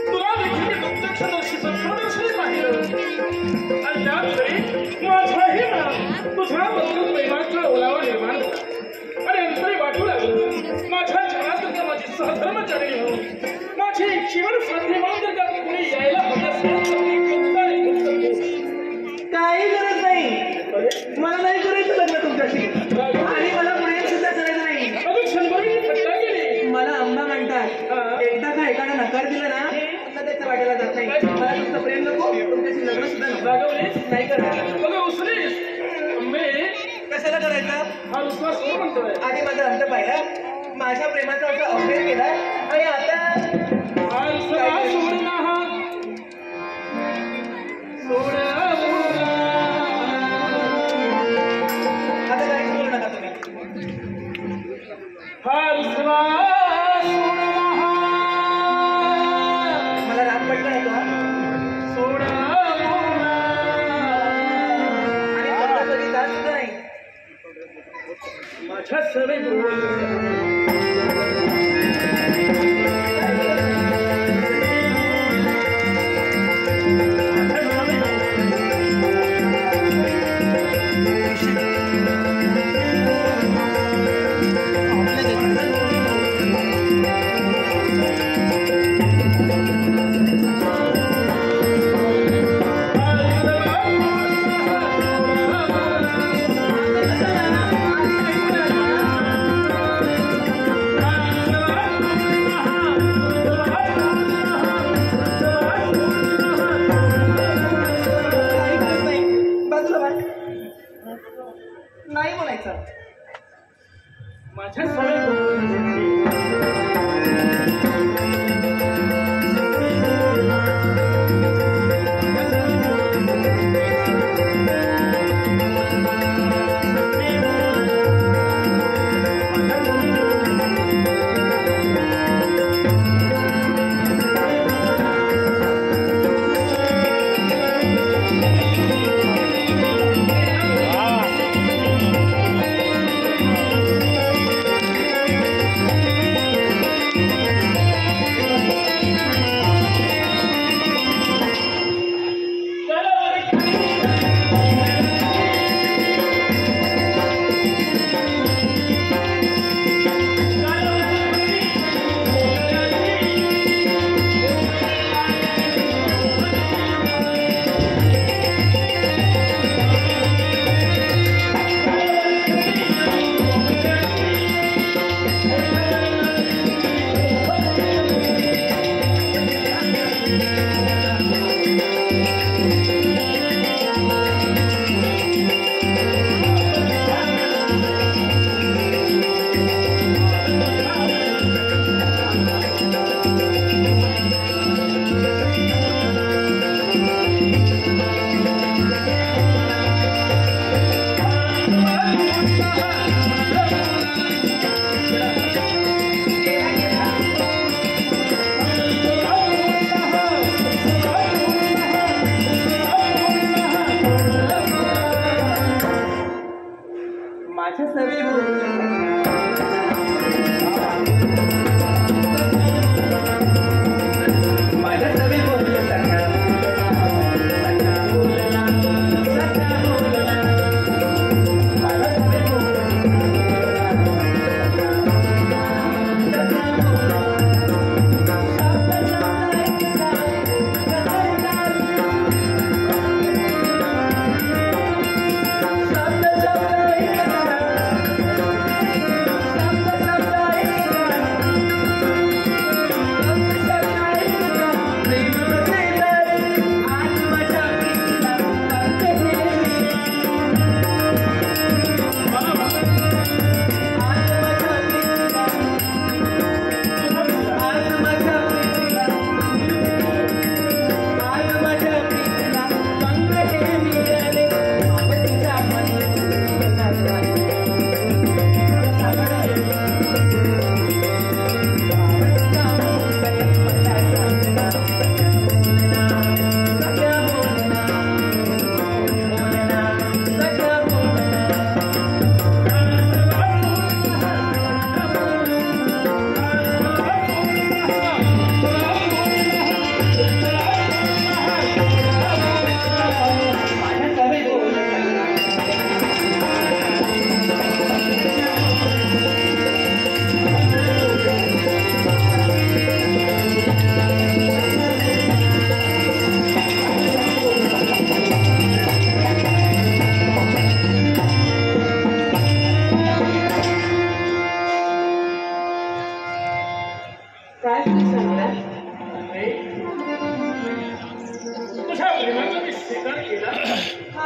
तुला देखील प्रत्यक्ष दर्शी जागवलीस नाही करणार. बघा उसलीस मी कशाला करायचा? हा विश्वास हो म्हणतोय. आधी माझा अंत पाहिला, माझ्या प्रेमाचा असा अवघड केला आणि आता हा विश्वास सोडून हा सोड आता काही बोलू नका तुम्ही. हा विश्वास मला राग पडला आहे तो हा. सोड आणि समजा कधी जात सुद्धा नाही. माझ्या सवय नाही बोलायचं. माझ्या सवय माझ्या सवयी माझ्या सवयी स्वीकार केला हा.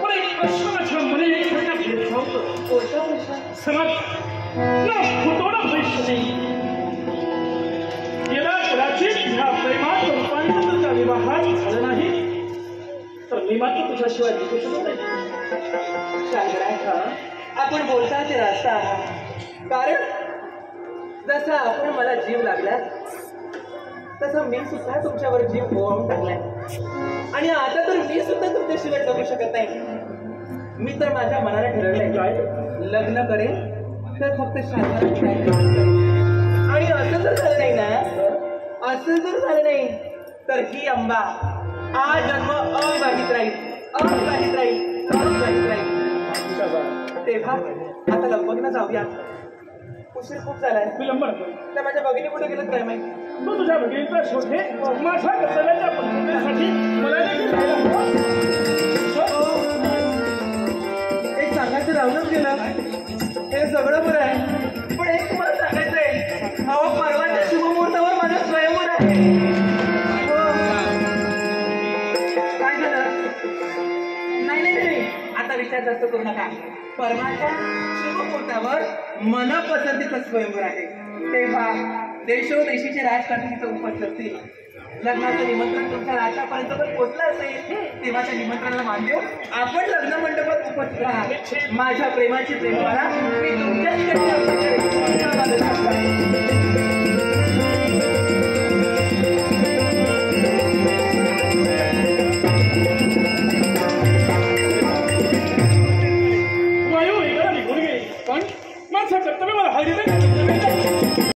पण एक प्रश्न माझ्या मनात एकसारखा भेडसावतो. कोणता प्रश्न? समज ना खोटोडा पैसे नाही गेला कदाचित ह्या प्रेमात रूपांतर त्या विवाहात झालं नाही तर मी मात्र तुझ्याशिवाय जिंकू शकत नाही. शांतराय, आपण बोलता ते रास्ता आहात. कारण जसा आपण मला जीव लागला तसं मी सुद्धा तुमच्यावर जीव ओवाळून टाकलाय आणि आता तर मी सुद्धा तुमच्याशिवाय जगू शकत नाही. मी तर माझ्या मनाने ठरवलंय काय लग्न करेन तर फक्त शांतराय आणि असं जर झालं नाही ना, असं जर झालं नाही तर ही अंबा जन्म अविवाहित राहील, अविवाहित राहील, अविवाहित राहील. तेव्हा आता लग्न जाऊया. उशीर खूप झालाय. विलंबन त्या माझ्या भगिनी कुठे गेलं काय माहिती. तू तुझ्या भगिनीचा शोधे माझ्या कसल्याच्या पद्धतीसाठी मला देखील जायला हवं. एक सांगायचं राहूनच गेलं. हे सगळं बरं आहे पण एक तुम्हाला सांगायचंय. अहो परवाच्या शुभमुहूर्तावर माझा स्वयंवर आहे. हो. काय झालं? नाही नाही नाही आता विचार जास्त करू नका. परवाच्या शुभमुहूर्तावर मनपसंतीचा स्वयंवर आहे. तेव्हा देशोदेशीचे राजकारणी तिथं उपस्थित असतील. लग्नाचं निमंत्रण तुमच्या राष्ट्रापर्यंत जर पोहोचलं असेल तेव्हा त्या निमंत्रणाला मान देऊ आपण लग्न मंडपात उपस्थित राहा. माझ्या प्रेमाची प्रेमवाला मी तुमच्याच